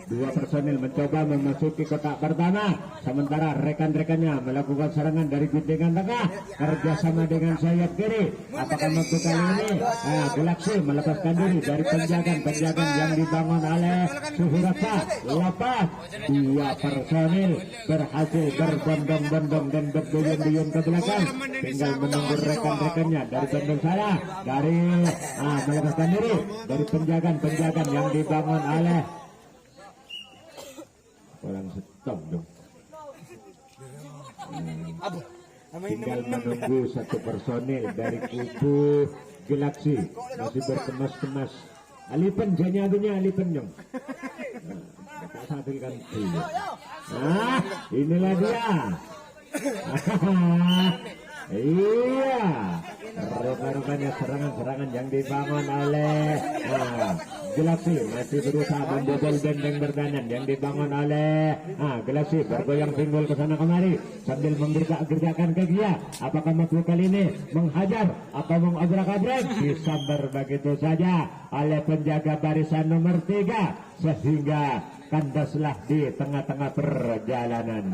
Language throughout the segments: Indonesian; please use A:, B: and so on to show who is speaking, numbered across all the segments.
A: Dua personil mencoba memasuki kotak pertama, sementara rekan-rekannya melakukan serangan dari guntingan tengah kerjasama dengan sayap kiri. Apakah mampu kali ini Galaxy melepaskan diri dari penjagaan yang dibangun oleh Suhuraksa? Lepas, dua personil berhasil berbondong-bondong dan berduyun-duyun ke belakang, tinggal menunggu rekan-rekannya dari Bandung Saya dari melepaskan diri dari penjagaan yang dibangun oleh orang stop dong. Tinggal menunggu satu personil dari kubu Galaxy masih berkemas-kemas. Alipen janya Alipen dong. Tak satilkan dulu. Inilah dia. Iya, rupa-rupanya serangan-serangan yang dibangun oleh Galaxy masih berusaha membobol benteng bertahanan yang dibangun oleh Galaxy bergoyang pinggul ke sana kemari sambil menggertak-gertakan kaki. Apakah mampu kali ini menghajar atau mengobrak-abrik? Disambar begitu saja oleh penjaga barisan nomor 3 sehingga kandaslah di tengah-tengah perjalanan.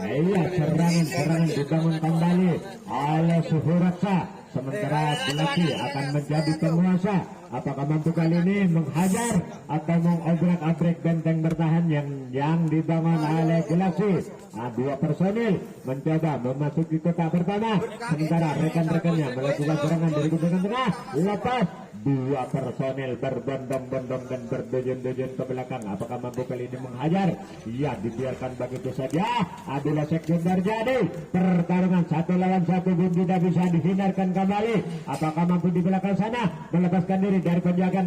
A: Iya, serangan dibangun kembali oleh Suhuraksa, sementara Galaxy akan menjadi penguasa. Apakah mampu kali ini menghajar atau mengobrak-abrik benteng bertahan yang dibangun oleh Galaxy? Dua personil mencoba memasuki kotak pertama, sementara rekan-rekannya melakukan serangan dari guntingan tengah. Lepas, dua personil berbondong-bondong dan berduyun-duyun ke belakang. Apakah mampu kali ini menghajar? Ya, dibiarkan begitu saja. Adalah sekunder jadi pertarungan 1 lawan 1 pun tidak bisa dihindarkan kembali. Apakah mampu di belakang sana melepaskan diri dari penjagaan?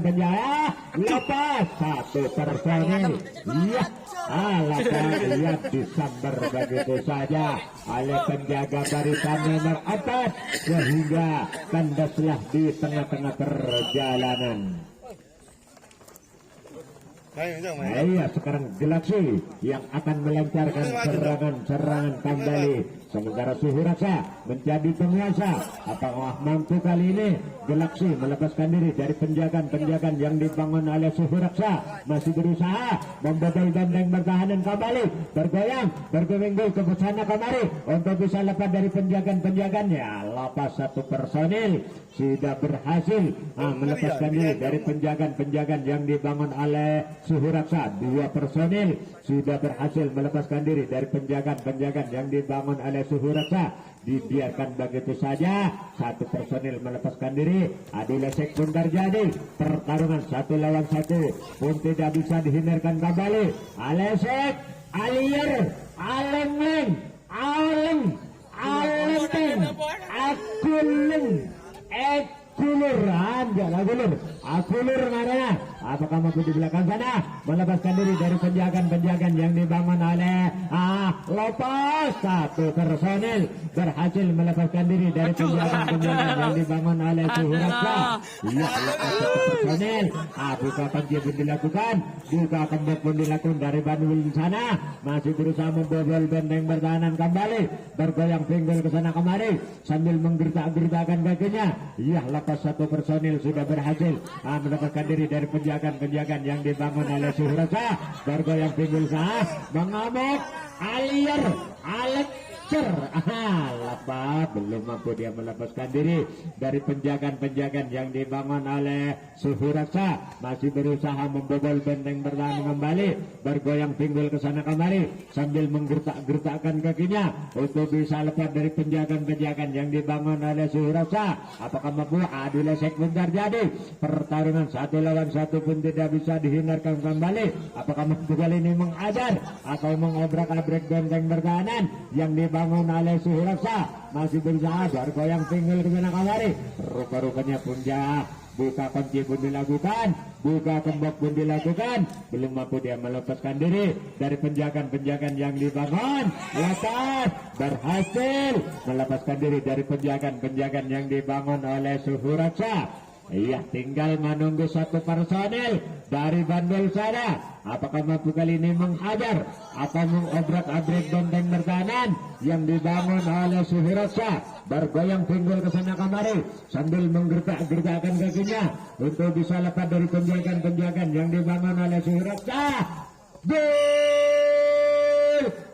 A: Lepas satu personil. Iya, lihat disambar begitu saja oleh penjaga barisan nomor 4 sehingga kandaslah di tengah-tengah perjalanan. Iya, sekarang Galaxy yang akan melancarkan serangan kembali, sementara Suhuraksa menjadi penguasa. Apakah mampu kali ini Galaxy melepaskan diri dari penjagaan yang dibangun oleh Suhuraksa? Masih berusaha membobol benteng bertahanan kembali, bergoyang ke sana kemari untuk bisa lepas dari penjagaan. Ya, lepas satu personil sudah berhasil melepaskan diri dari penjagaan yang dibangun oleh Suhuraksa. Dua personil sudah berhasil melepaskan diri dari penjagaan yang dibangun oleh Suhuraksa. Dibiarkan begitu saja, satu personil melepaskan diri. Adalah sekund terjadi pertarungan 1 lawan 1 pun tidak bisa dihindarkan kembali. Alesek, Alier, Aleng, Akulur namanya. Apakah mampu di belakang sana melepaskan diri dari penjagaan yang dibangun oleh lepas satu personil berhasil melepaskan diri dari penjagaan yang dibangun oleh Suhuraksa. Iya, lepas satu personil. Buka kunci pun dilakukan, buka kembali pun dilakukan dari Bandung sana, masih berusaha membobol benteng bertahanan kembali, bergoyang pinggul ke sana kemari sambil menggertak-gertakan kakinya. Iya, lepas satu personil sudah berhasil mendapatkan diri dari penjagaan yang dibangun oleh Suhuraksa. Bergoyang pinggul sah mengamuk Alier lepas belum mampu dia melepaskan diri dari penjagaan yang dibangun oleh Suhuraksa. Masih berusaha membobol benteng bertahan kembali, bergoyang pinggul ke sana kemari sambil menggertak-gertakkan kakinya untuk bisa lepas dari penjagaan yang dibangun oleh Suhuraksa. Apakah mampu? Adalah segmen terjadi pertarungan 1 lawan 1 pun tidak bisa dihindarkan kembali. Apakah mampu kali ini mengajar atau mengobrak-abrik benteng bertahanan yang dibangun oleh Suhuraksa? Masih berusaha bergoyang pinggul ke sana kemari. Rupa-rupanya punca buka kunci pun dilakukan, buka kembok pun dilakukan, belum mampu dia melepaskan diri dari penjagaan yang dibangun. Lepas berhasil melepaskan diri dari penjagaan yang dibangun oleh Suhuraksa. Iya, tinggal menunggu satu personil dari bandul sana. Apakah mampu kali ini menghajar atau mengobrak-abrik benteng pertahanan yang dibangun oleh Suhiraksa? Bergoyang pinggul ke sana kemari sambil menggertak-gertakkan kakinya untuk bisa lepas dari penjagaan-penjagaan yang dibangun oleh Suhiraksa. Gol!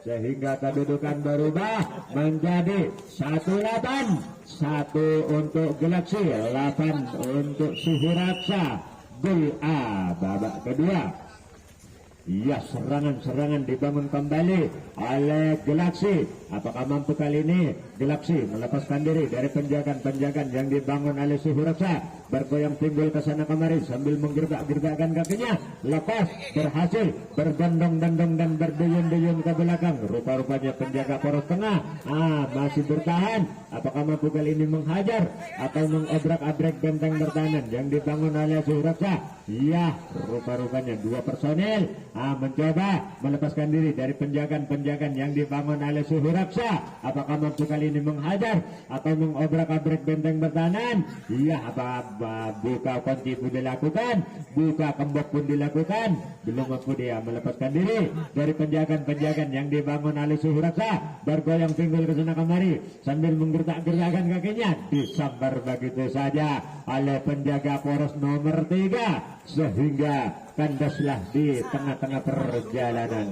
A: Sehingga kedudukan berubah menjadi 1-8. 1 untuk Galaxy, 8 untuk Suhiraksa. Gol A babak kedua. Ya, serangan-serangan dibangun kembali oleh Galaxy. Apakah mampu kali ini Galaxy melepaskan diri dari penjagaan-penjagaan yang dibangun oleh Suhiraksa? Bergoyang timbul ke sana kemari sambil menggerbak-gerbakkan kakinya. Lepas, berhasil berbondong-bondong dan berduyun-duyun ke belakang. Rupa-rupanya penjaga poros tengah masih bertahan. Apakah mampu kali ini menghajar atau mengobrak-abrik benteng pertahanan yang dibangun oleh Suhiraksa? Ya, rupa-rupanya 2 personil mencoba melepaskan diri dari penjagaan-penjagaan yang dibangun oleh Suhiraksa. Apakah mampu kali ini menghajar atau mengobrak-abrik benteng pertahanan? Iya, buka kunci pun dilakukan, buka kembok pun dilakukan. Belum mampu dia melepaskan diri dari penjagaan-penjagaan yang dibangun oleh Suhiraksa. Bergoyang pinggul ke sana kemari sambil menggertak-gertakkan kakinya. Disambar begitu saja oleh penjaga poros nomor 3 sehingga kandaslah di tengah-tengah perjalanan.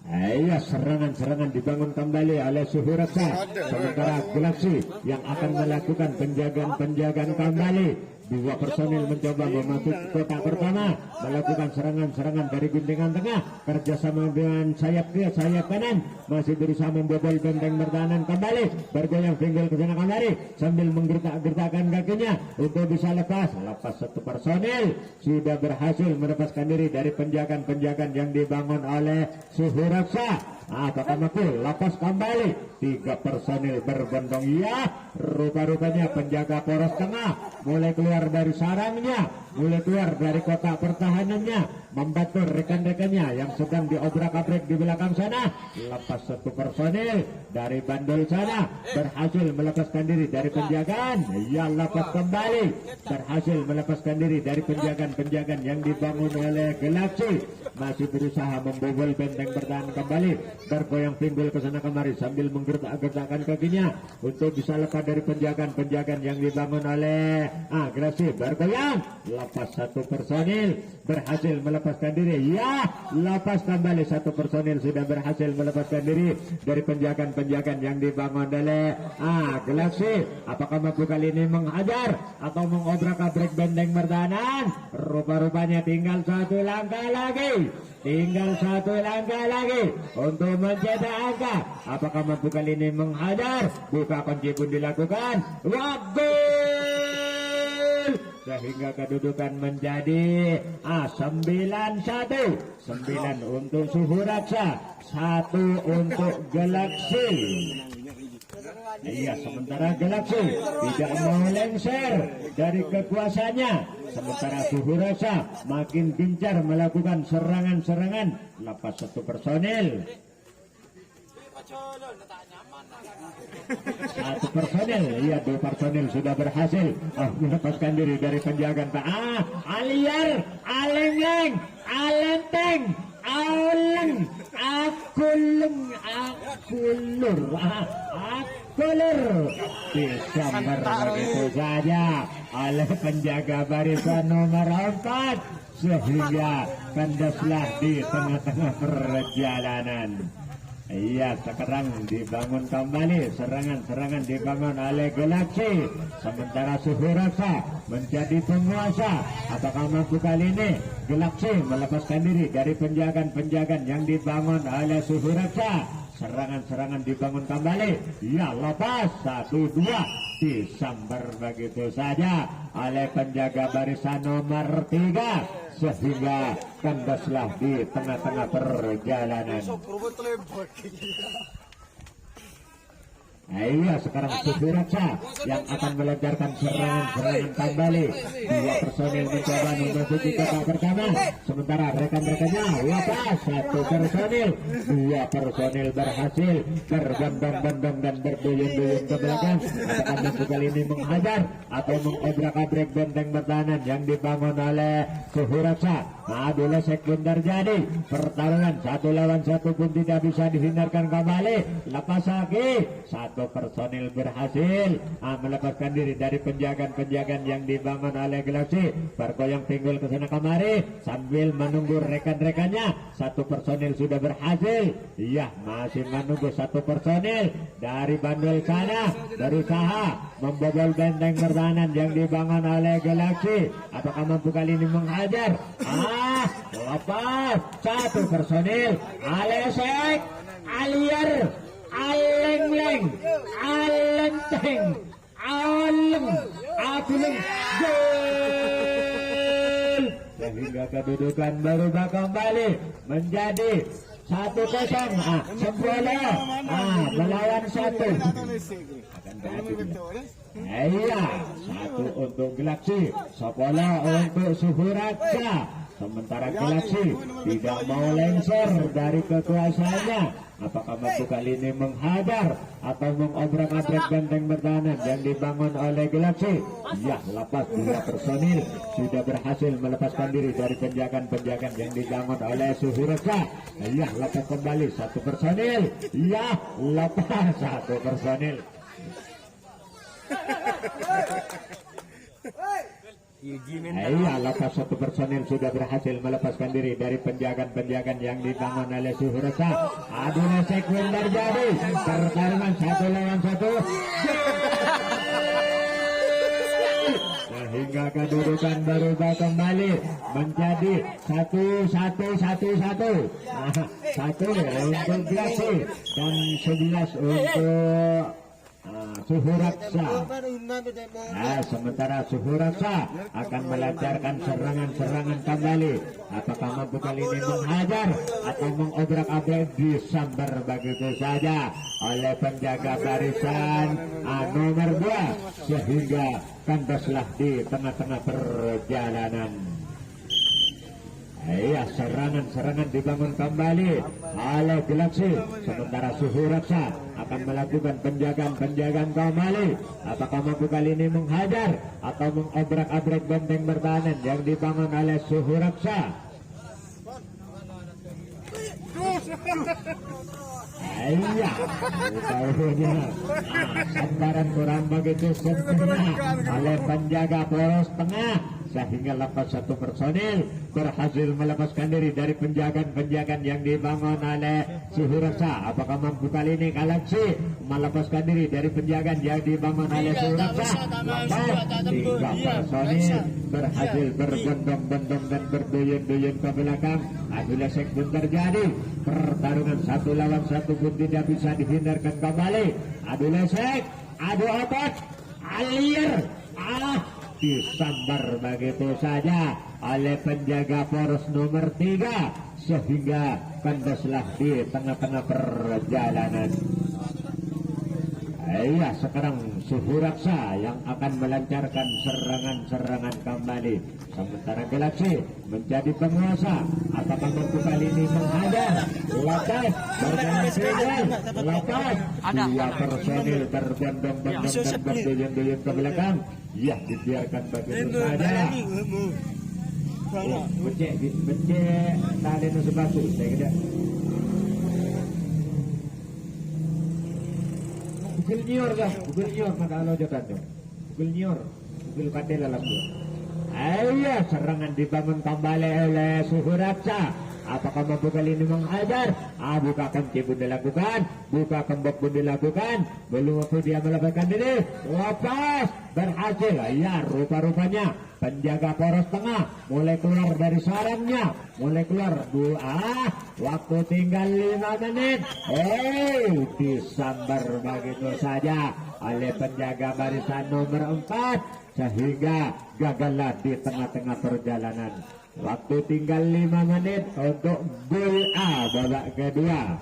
A: Iya, serangan-serangan dibangun kembali oleh Suhiraksa. Sementara Galaxy yang akan melakukan penjagaan-penjagaan kembali. 2 personil mencoba memasuki kotak pertama, melakukan serangan-serangan dari guntingan tengah, kerjasama dengan sayap kiri, sayap kanan, masih berusaha membobol benteng pertahanan kembali, bergoyang pinggul ke sana kembali sambil menggertak-gertakkan kakinya untuk bisa lepas. 1 personil sudah berhasil melepaskan diri dari penjagaan-penjagaan yang dibangun oleh Suhiraksa. Apakah mampu lepas kembali? 3 personil berbondong. Ya, rupa-rupanya penjaga poros tengah mulai keluar dari sarangnya, mulai keluar dari kotak pertahanannya, membantu rekan-rekannya yang sedang diobrak-abrik di belakang sana. Lepas 1 personil dari bandul sana berhasil melepaskan diri dari penjagaan. Ya, lepas kembali, berhasil melepaskan diri dari penjagaan-penjagaan yang dibangun oleh Galaxy. Masih berusaha membobol benteng pertahanan kembali, bergoyang timbul ke sana kemari sambil menggertak-gertakkan kakinya untuk bisa lepas dari penjagaan-penjagaan yang dibangun oleh Galaxy. Bergoyang, lepas 1 personil berhasil melepaskan diri. Ya, lepas kembali 1 personil sudah berhasil melepaskan diri dari penjagaan-penjagaan yang dibangun oleh Galaxy. Apakah mampu kali ini menghajar atau mengobrak-abrik benteng pertahanan? Rupa-rupanya tinggal 1 langkah lagi. Tinggal 1 langkah lagi untuk mencetak angka. Apakah mampu kali ini menghajar? Buka kunci pun dilakukan. Gol! Sehingga kedudukan menjadi 9-1. 9 untuk Suhiraksa, 1 untuk Galaxy. Iya, sementara Galaxy tidak mau lengser dari kekuasaannya. Sementara Suhiraksa makin gencar melakukan serangan-serangan. Lepas 1 personil. 1 personil, iya 2 personil sudah berhasil melepaskan diri dari penjagaan. Aliar, alengleng, alenteng, auleng, akuleng, akulur, akulur. Disambar begitu saja oleh penjaga barisan nomor 4 sehingga kandaslah di tengah-tengah perjalanan. Iya, sekarang dibangun kembali, serangan-serangan dibangun oleh Galaxy. Sementara Suhiraksa menjadi penguasa. Apakah mampu kali ini Galaxy melepaskan diri dari penjagaan-penjagaan yang dibangun oleh Suhiraksa? Serangan-serangan dibangun kembali. Ya, lepas 1-2 disambar begitu saja oleh penjaga barisan nomor 3 sehingga kandaslah di tengah-tengah perjalanan. Iya, sekarang Suhuraksa yang akan melancarkan serangan kembali. Dua personil mencoba memasuki kotak pertama, sementara rekan-rekannya lepas. Satu personil, dua personil berhasil berbondong-bondong dan berduyun-duyun ke belakang. Apakah mampu kali ini menghajar atau mengobrak-abrik benteng pertahanan yang dibangun oleh Suhuraksa? Adu lesek pun terjadi. Pertarungan 1 lawan 1 pun tidak bisa dihindarkan kembali. Lepas lagi. Satu personil berhasil melepaskan diri dari penjagaan-penjagaan yang dibangun oleh Galaxy. Bergoyang pinggul ke sana kemari sambil menunggu rekan-rekannya. Satu personil sudah berhasil. Iya, masih menunggu satu personil dari Bandul sana berusaha membobol benteng pertahanan yang dibangun oleh Galaxy. Apakah mampu kali ini menghajar? Lepas satu personil Alesek, Alier, Alengleng, Alenteng, Aleng, Akuleng, gol! Sehingga kedudukan berubah kembali menjadi 1-0. Sempurna melawan 1. Iya, 1 untuk Galaxy, 10 untuk Suhuraksa. Sementara Galaxy tidak mau lengser dari kekuasaannya. Apakah mampu kali ini menghadar atau mengobrak-abrik benteng pertahanan yang dibangun oleh Galaxy? Ya, lepas dua personil sudah berhasil melepaskan diri dari penjagaan-penjagaan yang dibangun oleh Suhuraksa. Ya, lepas kembali satu personil. Ya, lepas satu personil. Iya, lepas satu personil sudah berhasil melepaskan diri dari penjagaan-penjagaan yang dibangun oleh Suhuraksa. Adu lesek pun terjadi. Pertarungan 1 lawan 1. Sehingga kedudukan berubah kembali menjadi 1-1-1-1. 1 untuk Galaxy dan 11 untuk Suhuraksa. Sementara Suhuraksa akan melancarkan serangan-serangan kembali. Apakah mampu kali ini menghajar atau mengobrak-abrik? Disambar begitu saja oleh penjaga barisan nomor 2 sehingga kandaslah di tengah-tengah perjalanan. Iya, serangan-serangan dibangun kembali oleh Galaxy. Sementara Suhuraksa akan melakukan penjagaan-penjagaan kembali. Apakah mampu kali ini menghajar atau mengobrak-abrik benteng pertahanan yang dibangun oleh Suhuraksa? Iya, tahunya sambaran kurang begitu sempurna oleh penjaga poros tengah sehingga lepas satu personil berhasil melepaskan diri dari penjagaan-penjagaan yang dibangun oleh Suhuraksa. Apakah mampu kali ini Galaxy melepaskan diri dari penjagaan yang dibangun oleh Suhuraksa? Lepas 3 personil berhasil berbondong-bondong dan berduyun-duyun ke belakang. Adu lesek pun terjadi. Pertarungan 1 lawan 1 pun tidak bisa dihindarkan kembali. Adu lesek, adu otot, Alier, disambar begitu saja oleh penjaga poros nomor 3 sehingga kandaslah di tengah-tengah perjalanan. Iya, sekarang Suhuraksa yang akan melancarkan serangan-serangan kembali. Sementara Galaxy menjadi penguasa. Apakah mampu kali ini menghadar? Lepas berjalan single. Lepas 2 personil berbondong-bondong dan berduyun-duyun ke belakang. Ya, dibiarkan begitu saja. Becek tadi nasi batu. Saya kira Bukil nyor dah, bukil nyor pada jotan tu. Bukil nyor, bukil kadel dalam tu. Ayah, serangan dibangun kembali oleh Suhuraksa. Apakah mampu kali ini menghajar? Buka kunci pun dilakukan, buka kembok pun dilakukan. Belum mampu dia melepaskan diri. Lepas, berhasil. Ya, rupa-rupanya penjaga poros tengah mulai keluar dari sarangnya, mulai keluar. Waktu tinggal 5 menit. Disambar begitu saja oleh penjaga barisan nomor 4 sehingga gagallah di tengah-tengah perjalanan. Waktu tinggal 5 menit untuk gol A babak kedua.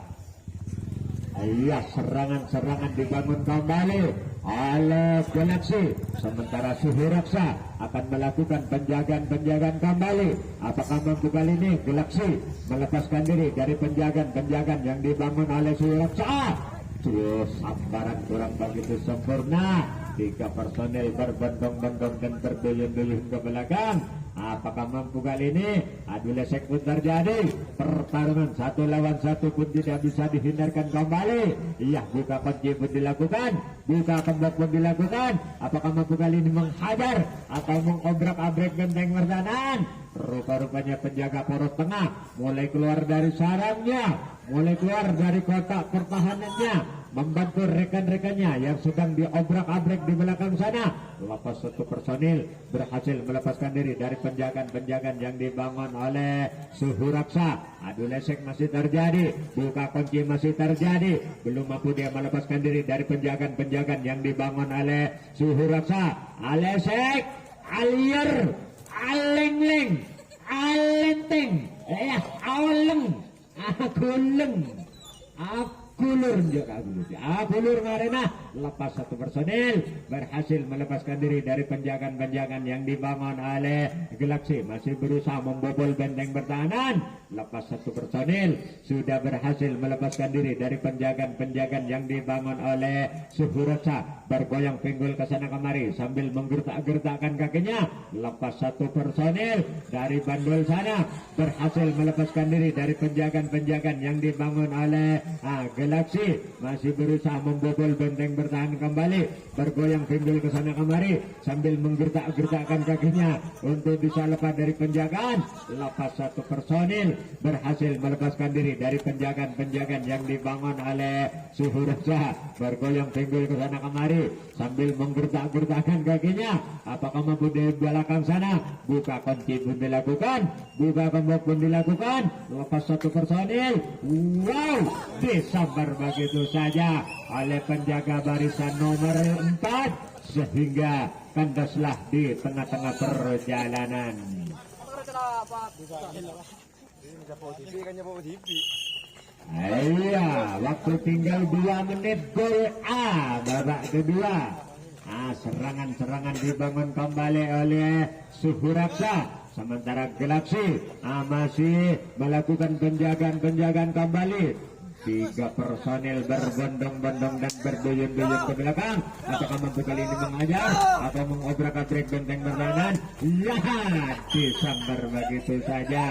A: Iya, serangan-serangan dibangun kembali oleh Galaxy. Sementara Suhu Raksa akan melakukan penjagaan-penjagaan kembali. Apakah mampu kali ini Galaxy melepaskan diri dari penjagaan-penjagaan yang dibangun oleh Suhu Raksa? Terus sambaran kurang begitu sempurna. 3 personel berbondong-bondong dan berduyun-duyun ke belakang. Apakah mampu kali ini? Adu lesek pun terjadi. Pertarungan 1 lawan 1 pun tidak bisa dihindarkan kembali. Iya, buka kunci pun dilakukan. Buka kembok pun dilakukan. Apakah mampu kali ini menghajar atau mengobrak-abrik benteng pertahanan? Rupa-rupanya penjaga poros tengah mulai keluar dari sarangnya, mulai keluar dari kotak pertahanannya, membantu rekan-rekannya yang sedang diobrak-abrik di belakang sana. Lepas 1 personil berhasil melepaskan diri dari penjagaan-penjagaan yang dibangun oleh Suhu Raksa. Adu lesek masih terjadi, buka kunci masih terjadi. Belum mampu dia melepaskan diri dari penjagaan-penjagaan yang dibangun oleh Suhu Raksa. Alesek, alier, aleng-leng, alenteng, aleng, akuleng, akulur juga akulur marina. Lepas 1 personil berhasil melepaskan diri dari penjagaan-penjagaan yang dibangun oleh Galaxy. Masih berusaha membobol benteng pertahanan. Lepas 1 personil sudah berhasil melepaskan diri dari penjagaan-penjagaan yang dibangun oleh Suhu Raksa. Bergoyang pinggul ke sana kemari sambil menggertak-gertakkan kakinya. Lepas 1 personil dari bandul sana berhasil melepaskan diri dari penjagaan-penjagaan yang dibangun oleh Galaxy. Masih berusaha membobol benteng bertahan kembali. Bergoyang pinggul ke sana kemari sambil menggertak-gertakkan kakinya untuk bisa lepas dari penjagaan. Lepas 1 personil berhasil melepaskan diri dari penjagaan-penjagaan yang dibangun oleh Suhu Raksa. Bergoyang pinggul ke sana kemari sambil menggertak-gertakkan kakinya. Apakah mampu di belakang sana? Buka kunci pun dilakukan, buka kembok pun dilakukan. Lepas 1 personil, wow, disambar begitu saja oleh penjaga barisan nomor 4 sehingga kandaslah di tengah-tengah perjalanan. Iya, waktu tinggal 2 menit gol A babak kedua. Serangan-serangan dibangun kembali oleh Suhu Raksa. Sementara Galaxy masih melakukan penjagaan-penjagaan kembali. 3 personel berbondong-bondong dan berduyun-duyun ke belakang. Apakah mampu kali ini mengajar atau mengobrak-abrik benteng pertahanan? Ya, disambar begitu saja.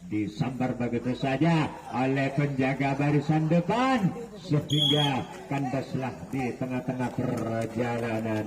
A: Disambar begitu saja oleh penjaga barisan depan sehingga kandaslah di tengah-tengah perjalanan.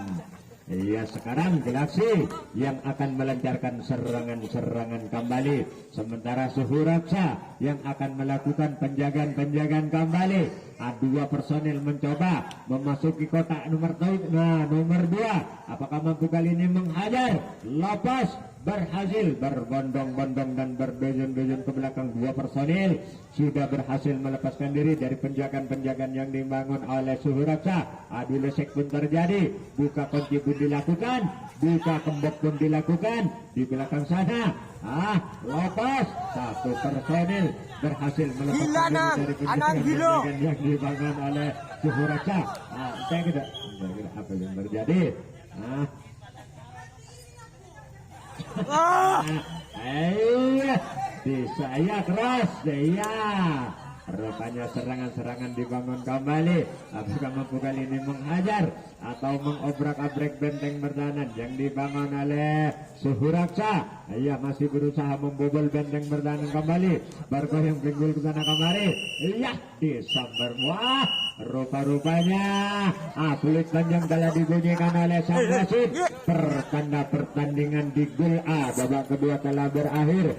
A: Ya, sekarang Galaxy yang akan melancarkan serangan-serangan kembali. Sementara Suhu Raksa yang akan melakukan penjagaan-penjagaan kembali. 2 personil mencoba memasuki kotak nomor 2. Apakah mampu kali ini menghajar? Lepas berhasil berbondong-bondong dan berduyun-duyun ke belakang. 2 personil sudah berhasil melepaskan diri dari penjagaan-penjagaan yang dibangun oleh Suhu Raksa. Adu lesek pun terjadi, buka kunci pun dilakukan, buka kembok pun dilakukan di belakang sana. Lepas 1 personil berhasil melepaskan diri dari penjagaan-penjagaan yang dibangun oleh Suhu Raksa. Saya kira apa yang terjadi? Bisa ya keras ya. Rupanya serangan-serangan dibangun kembali. Apakah mampu kali ini menghajar atau mengobrak-abrik benteng pertahanan yang dibangun oleh Suhu Raksa? Ia masih berusaha membobol benteng pertahanan kembali. Bergoyang pinggul ke sana kemari. Iya, disambar. Wah, rupa-rupanya peluit panjang telah dibunyikan oleh sang wasit. Pertanda pertandingan di gol A babak kedua telah berakhir.